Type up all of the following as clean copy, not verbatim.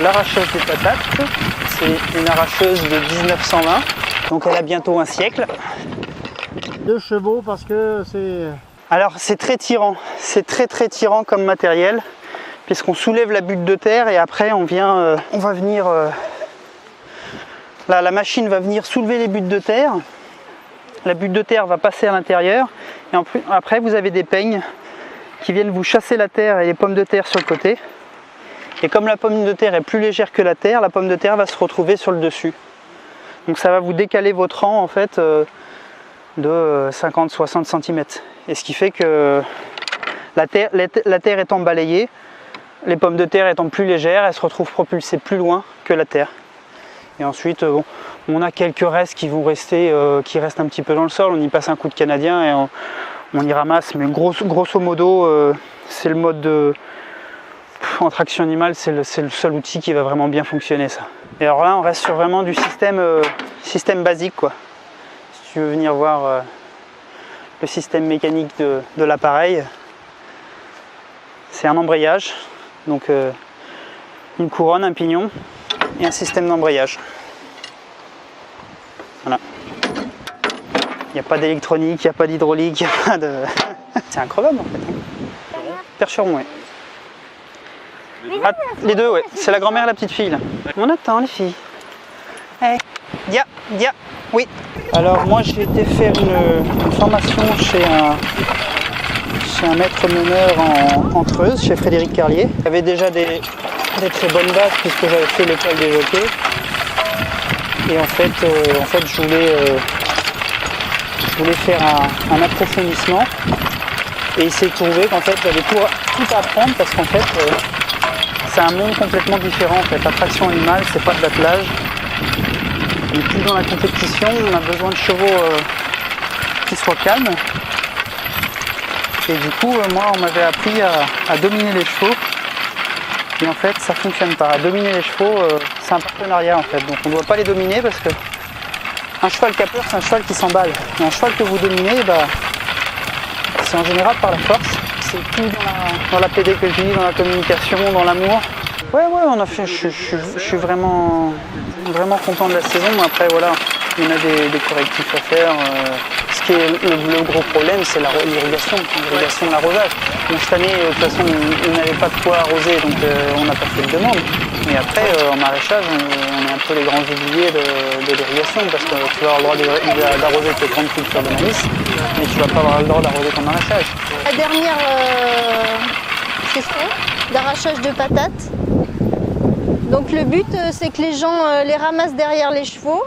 l'arracheuse des patates. C'est une arracheuse de 1920, donc elle a bientôt un siècle. 2 chevaux parce que c'est... Alors c'est très tirant, c'est très tirant comme matériel, puisqu'on soulève la butte de terre et après on va venir... Là, la machine va venir soulever les buttes de terre. La butte de terre va passer à l'intérieur et après vous avez des peignes qui viennent vous chasser la terre et les pommes de terre sur le côté. Et comme la pomme de terre est plus légère que la terre va se retrouver sur le dessus. Donc ça va vous décaler votre rang en fait de 50-60 cm. Et ce qui fait que la terre étant balayée, les pommes de terre étant plus légères, elles se retrouvent propulsées plus loin que la terre. Et ensuite, on a quelques restes qui vont rester, qui restent un petit peu dans le sol. On y passe un coup de canadien et on y ramasse. Mais grosso modo, c'est le mode de... En traction animale, c'est le seul outil qui va vraiment bien fonctionner, ça. Et alors là, on reste sur vraiment du système basique, quoi. Si tu veux venir voir le système mécanique de l'appareil, c'est un embrayage. Donc une couronne, un pignon et un système d'embrayage. Voilà. Il n'y a pas d'électronique, il n'y a pas d'hydraulique, il n'y a pas de... C'est incroyable en fait. Percheron, ouais. Ah, les deux, ouais. C'est la grand-mère et la petite fille là. On attend les filles. Hey. Dia, oui. Alors moi j'ai été faire une formation chez un maître meneur en Creuse, chez Frédéric Carlier. Il y avait déjà des très bonnes bases puisque j'avais fait l'école des jockeys. Et en fait je voulais faire un approfondissement. Et il s'est trouvé qu'en fait j'avais tout à apprendre parce qu'en fait c'est un monde complètement différent. En fait, la traction animale, c'est pas de l'attelage. Et plus dans la compétition, on a besoin de chevaux qui soient calmes. Et du coup, moi, on m'avait appris à dominer les chevaux. Et en fait, ça fonctionne pas. À dominer les chevaux, c'est un partenariat en fait. Donc on ne doit pas les dominer parce que un cheval qui a peur, c'est un cheval qui s'emballe. Et un cheval que vous dominez, c'est en général par la force. C'est tout dans la PD que je vis, dans la communication, dans l'amour. Ouais, on a fait. Je suis vraiment content de la saison. Mais après, voilà, il y en a des correctifs à faire. Ce qui est le gros problème, c'est l'irrigation, l'arrosage. Donc cette année, de toute façon, on n'avait pas de quoi arroser, donc on n'a pas fait de demande. Mais après, en maraîchage, on est un peu les grands oubliés de l'irrigation, parce que tu vas avoir le droit d'arroser tes grandes cultures de maïs, mais tu ne vas pas avoir le droit d'arroser ton maraîchage. La dernière session d'arrachage de patates. Donc le but, c'est que les gens les ramassent derrière les chevaux.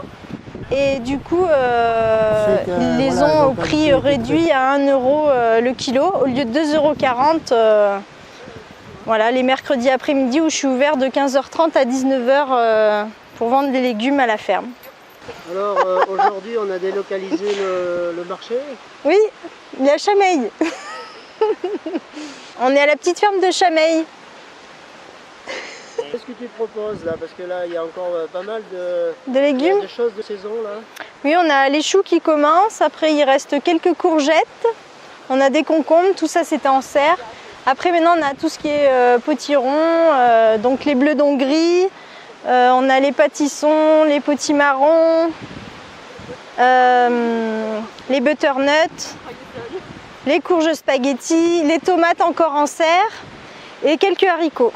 Et du coup, ils les ont au prix réduit à 1 € le kilo, au lieu de 2,40 €. Voilà, les mercredis après-midi où je suis ouvert de 15h30 à 19h pour vendre des légumes à la ferme. Alors aujourd'hui, on a délocalisé le marché. Oui, il est à Chameil. On est à la petite ferme de Chameil. Qu'est-ce que tu proposes là? Parce que là, il y a encore pas mal de légumes, de choses de saison là. Oui, on a les choux qui commencent. Après, il reste quelques courgettes. On a des concombres. Tout ça, c'était en serre. Après, maintenant, on a tout ce qui est potiron, donc les bleus d'Hongrie. On a les pâtissons, les potimarrons, les butternuts, les courges spaghetti, les tomates encore en serre et quelques haricots.